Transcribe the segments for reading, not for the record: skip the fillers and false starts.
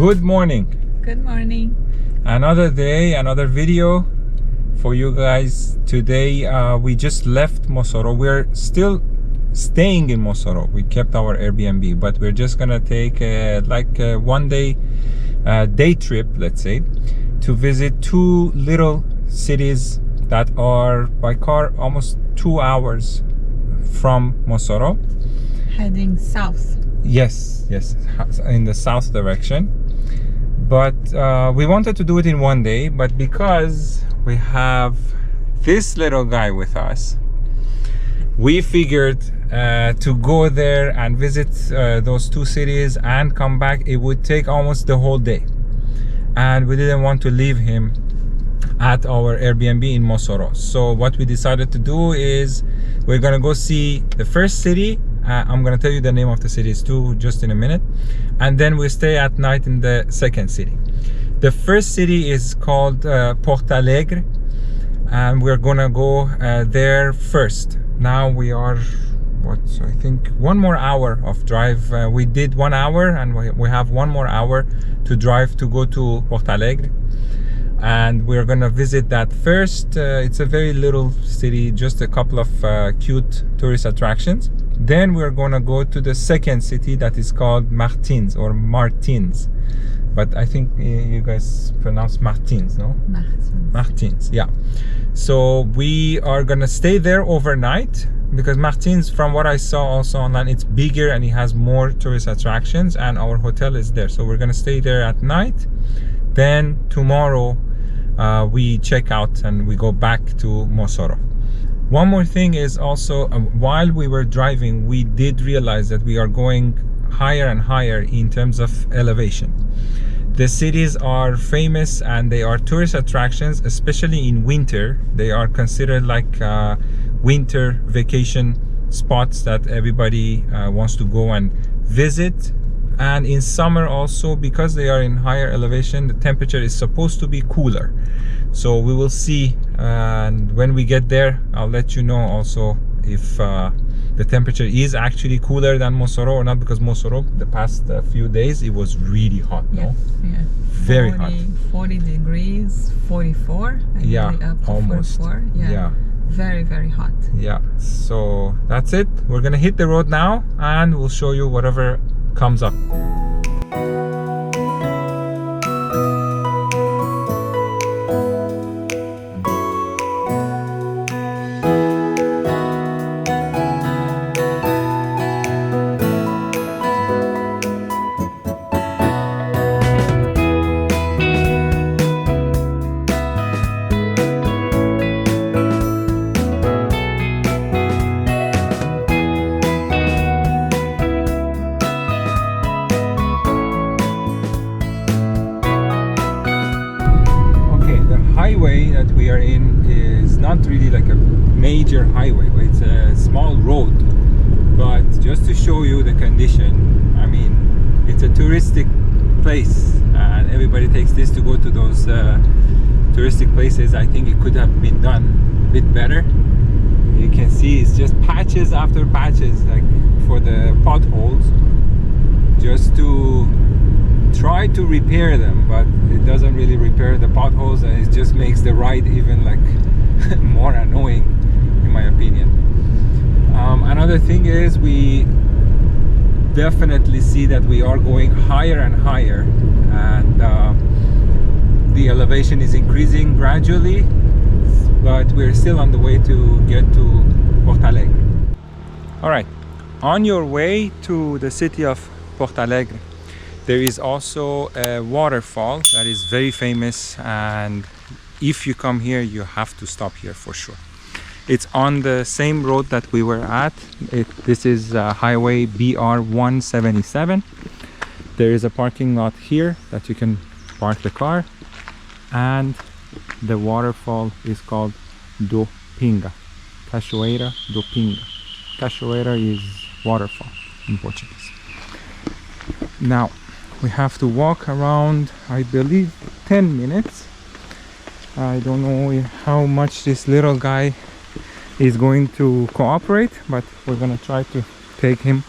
Good morning. Good morning. Another day, another video for you guys. Today we just left Mosoro. We're still staying in Mosoro. We kept our Airbnb, but we're just gonna take a 1 day day trip, let's say, to visit two little cities that are by car almost 2 hours from Mosoro. Heading south. Yes, in the south direction. But we wanted to do it in 1 day, but because we have this little guy with us, we figured to go there and visit those two cities and come back, it would take almost the whole day. And we didn't want to leave him at our Airbnb in Mosoro. So what we decided to do is we're gonna go see the first city. I'm gonna tell you the name of the cities too just in a minute, and then we stay at night in the second city. The first city is called Portalegre, and we're gonna go there first. Now we are I think 1 more hour of drive. We did 1 hour and we have 1 more hour to drive to go to Portalegre, and we're gonna visit that first. It's a very little city, just a couple of cute tourist attractions. Then we're gonna go to the second city that is called Martins, but I think you guys pronounce Martins, no? Martins, yeah. So we are gonna stay there overnight, because Martins, from what I saw also online, it's bigger and it has more tourist attractions, and our hotel is there. So we're gonna stay there at night. Then tomorrow we check out and we go back to Mosoro. One more thing is also, while we were driving, we did realize that we are going higher and higher in terms of elevation. The cities are famous and they are tourist attractions, especially in winter. They are considered like winter vacation spots that everybody wants to go and visit. And in summer also, because they are in higher elevation, the temperature is supposed to be cooler. So we will see, and when we get there, I'll let you know also if the temperature is actually cooler than Mosoro or not, because Mosoro, the past few days, it was really hot. Yeah, no? yeah. Very hot. 40 degrees, 44. Yeah, up to almost. 44. Yeah. Very, very hot. Yeah, so that's it. We're gonna hit the road now and we'll show you whatever comes up. Highway that we are in is not really like a major highway, it's a small road, but just to show you the condition, I mean, it's a touristic place and everybody takes this to go to those touristic places. I think it could have been done a bit better. You can see it's just patches after patches, like for the potholes, just to try to repair them, but it doesn't really repair the potholes, and it just makes the ride even like more annoying, in my opinion. Another thing is, we definitely see that we are going higher and higher, and the elevation is increasing gradually, but we're still on the way to get to Portalegre. All right, on your way to the city of Portalegre, there is also a waterfall that is very famous, and if you come here, you have to stop here for sure. It's on the same road that we were at. This is highway BR 177. There is a parking lot here that you can park the car, and the waterfall is called do Pinga. Cachoeira do Pinga. Cachoeira is waterfall in Portuguese. Now we have to walk around, I believe, 10 minutes. I don't know how much this little guy is going to cooperate, but we're gonna try to take him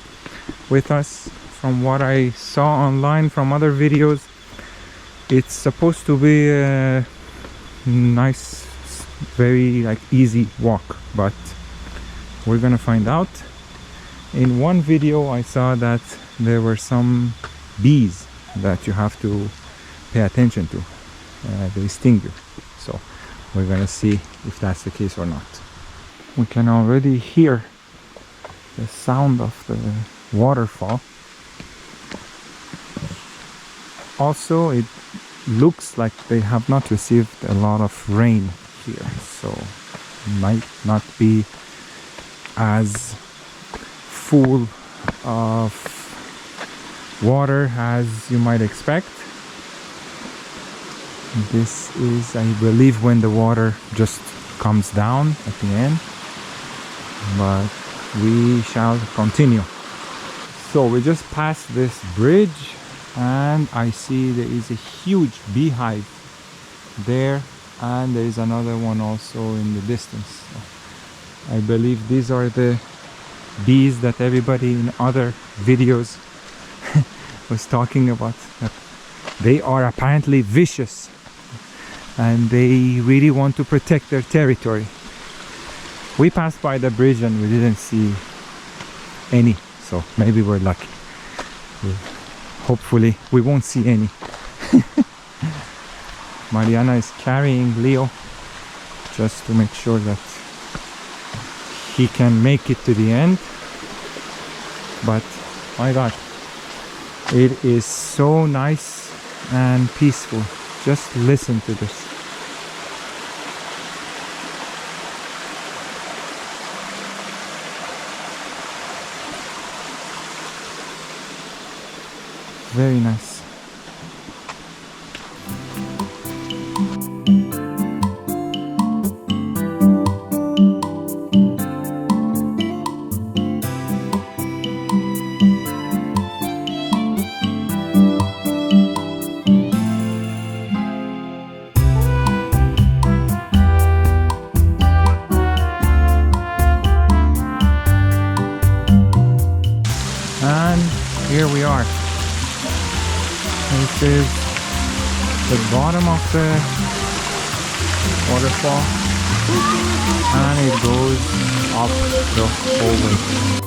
with us. From what I saw online from other videos, it's supposed to be a nice, very like easy walk, but we're gonna find out. In one video I saw that there were some bees that you have to pay attention to. They sting you, so we're gonna see if that's the case or not. We can already hear the sound of the waterfall. Also, it looks like they have not received a lot of rain here, so might not be as full of water as you might expect. This is, I believe, when the water just comes down at the end, but we shall continue. So we just passed this bridge and I see there is a huge beehive there, and there is another one also in the distance. So I believe these are the bees that everybody in other videos was talking about, that they are apparently vicious and they really want to protect their territory. We passed by the bridge and we didn't see any, so maybe we're lucky. Hopefully we won't see any. Mariana is carrying Leo just to make sure that he can make it to the end. But my God, it is so nice and peaceful. Just listen to this. Very nice. And here we are. This is the bottom of the waterfall, and it goes up the whole way.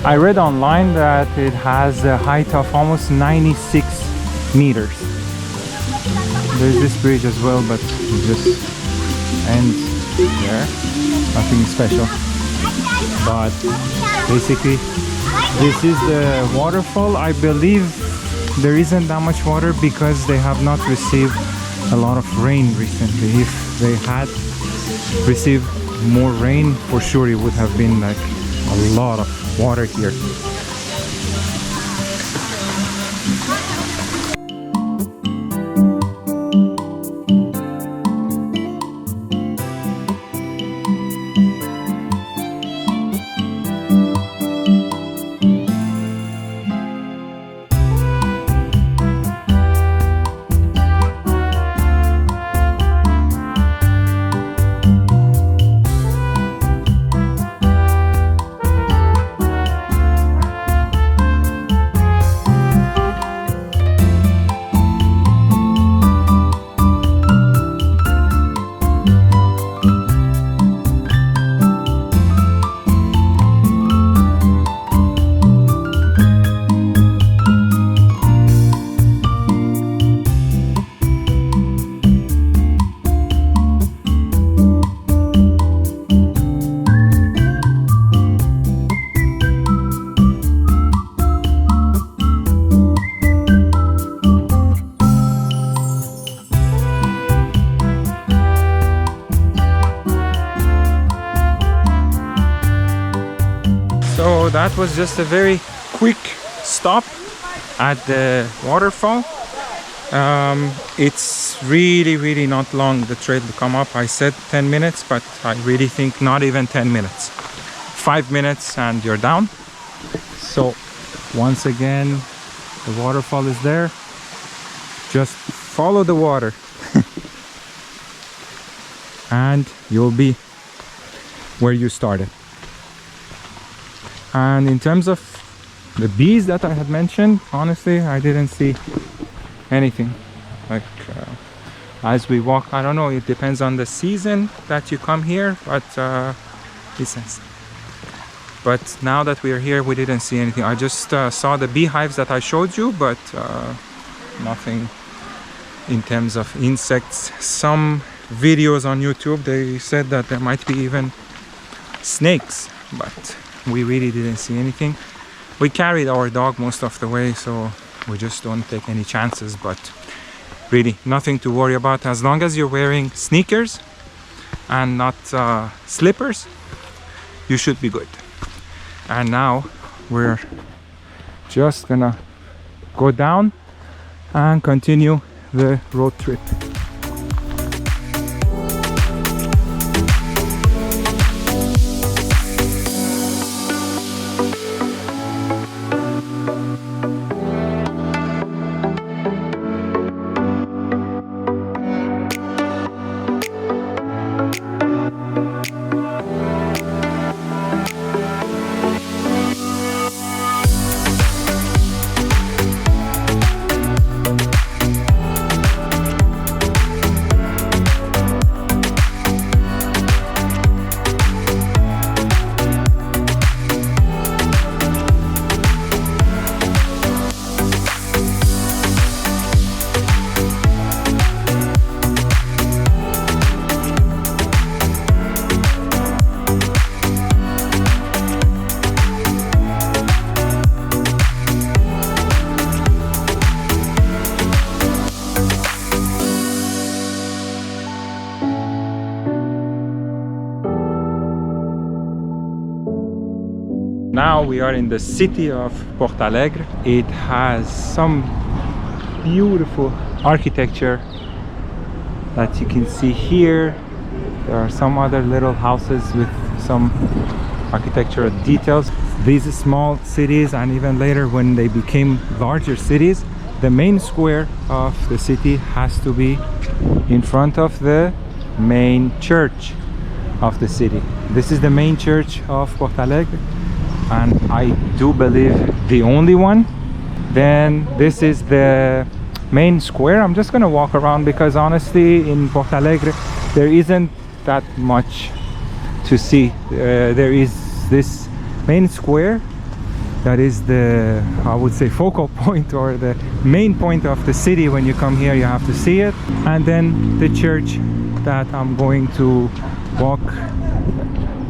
I read online that it has a height of almost 96 meters. There's this bridge as well, but it just ends there. Nothing special. But basically, this is the waterfall. I believe there isn't that much water because they have not received a lot of rain recently. If they had received more rain, for sure it would have been like a lot of water here. So that was just a very quick stop at the waterfall. It's really not long, the trail to come up. I said 10 minutes, but I really think not even 10 minutes. 5 minutes and you're down. So once again, the waterfall is there. Just follow the water and you'll be where you started. And in terms of the bees that I had mentioned, honestly, I didn't see anything. Like as we walk, I don't know, it depends on the season that you come here, but but now that we are here, we didn't see anything. I just saw the beehives that I showed you, but nothing in terms of insects. Some videos on YouTube, they said that there might be even snakes, but we really didn't see anything. We carried our dog most of the way, so we just don't take any chances, but really nothing to worry about. As long as you're wearing sneakers and not slippers, you should be good. And now we're just gonna go down and continue the road trip. Now we are in the city of Portalegre. It has some beautiful architecture that you can see here. There are some other little houses with some architectural details. These small cities, and even later when they became larger cities, the main square of the city has to be in front of the main church of the city. This is the main church of Portalegre, and I do believe the only one. Then this is the main square. I'm just gonna walk around because honestly in Portalegre there isn't that much to see. There is this main square that is the, I would say, focal point or the main point of the city. When you come here you have to see it, and then the church that I'm going to walk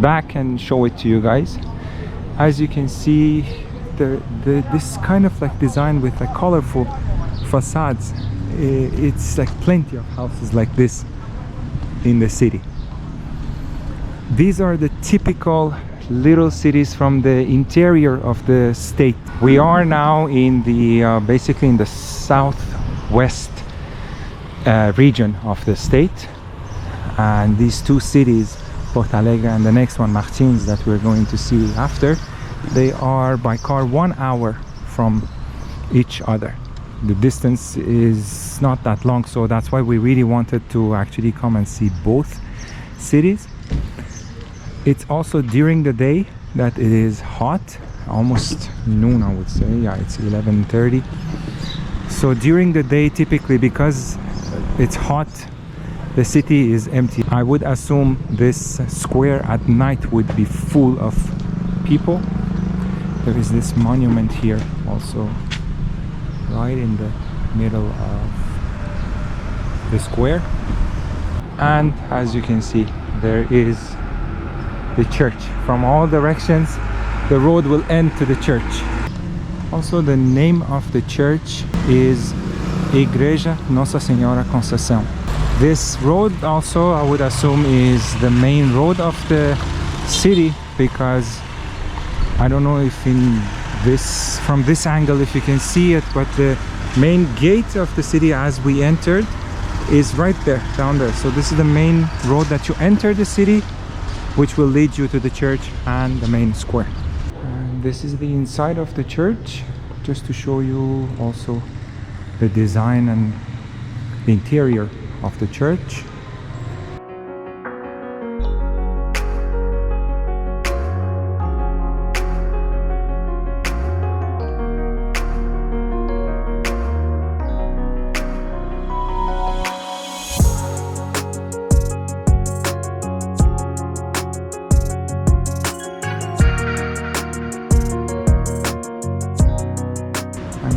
back and show it to you guys. As you can see, this kind of like design with like colorful facades, it's like plenty of houses like this in the city. These are the typical little cities from the interior of the state. We are now in the basically in the southwest region of the state, and these two cities, Portalegre and the next one, Martins, that we're going to see after, they are by car 1 hour from each other. The distance is not that long, so that's why we really wanted to actually come and see both cities. It's also during the day that it is hot, almost noon I would say. Yeah, it's 11:30. So during the day, typically, because it's hot, the city is empty. I would assume this square at night would be full of people. There is this monument here also, right in the middle of the square. And as you can see, there is the church. From all directions, the road will end to the church. Also, the name of the church is Igreja Nossa Senhora Conceição. This road also, I would assume, is the main road of the city, because I don't know if in this, from this angle, if you can see it, but the main gate of the city as we entered is right there, down there. So this is the main road that you enter the city, which will lead you to the church and the main square. And this is the inside of the church, just to show you also the design and the interior of the church.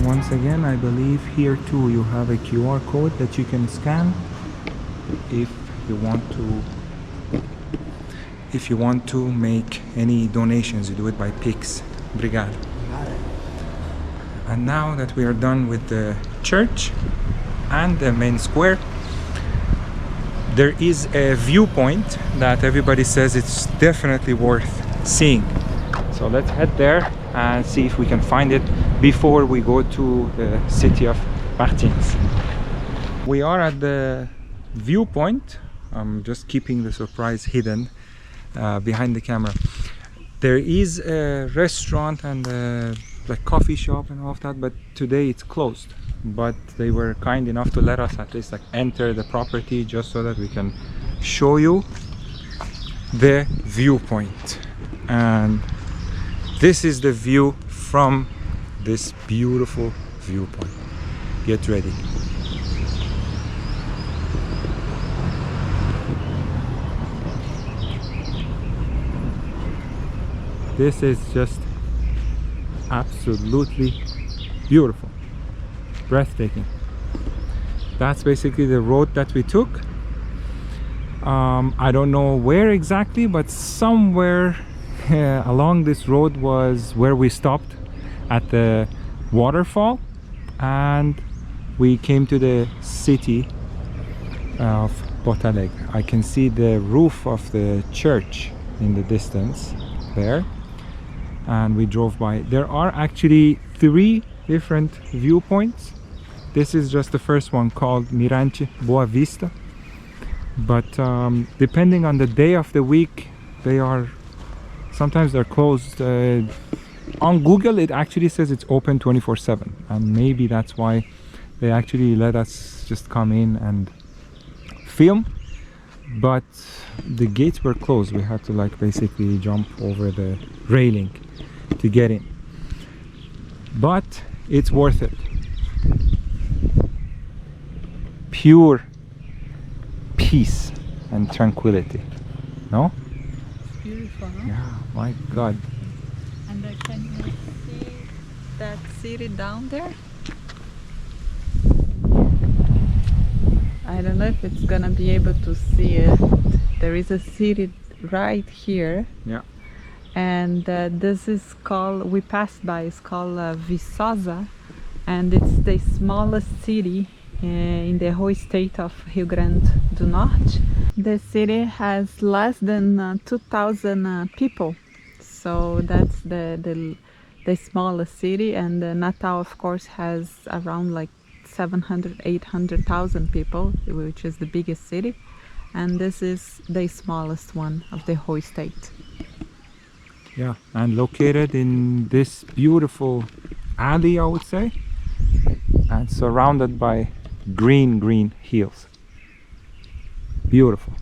Once again, I believe here too you have a QR code that you can scan if you want to make any donations. You do it by Pix. Obrigado. And now that we are done with the church and the main square, there is a viewpoint that everybody says it's definitely worth seeing. So let's head there and see if we can find it before we go to the city of Martins. We are at the viewpoint. I'm just keeping the surprise hidden behind the camera. There is a restaurant and a like coffee shop and all of that, but today it's closed. But they were kind enough to let us at least like enter the property just so that we can show you the viewpoint. And this is the view from this beautiful viewpoint. Get ready. This is just absolutely beautiful, breathtaking. That's basically the road that we took. I don't know where exactly, but somewhere along this road was where we stopped at the waterfall, and we came to the city of Portalegre. I can see the roof of the church in the distance there, and we drove by. There are actually 3 different viewpoints. This is just the first one, called Mirante Boa Vista, but depending on the day of the week, sometimes they're closed. On Google it actually says it's open 24/7, and maybe that's why they actually let us just come in and film, but the gates were closed. We had to like basically jump over the railing to get in, but it's worth it. Pure peace and tranquility, no? Beautiful, huh? Yeah, my God. And can you see that city down there? I don't know if it's gonna be able to see it. There is a city right here. Yeah. And this is called, we passed by, it's called Viçosa, and it's the smallest city in the whole state of Rio Grande do Norte. The city has less than 2,000 people, so that's the smallest city. And Natal, of course, has around like 700-800,000 people, which is the biggest city, and this is the smallest one of the whole state. Yeah, and located in this beautiful alley, I would say, and surrounded by green hills. Beautiful.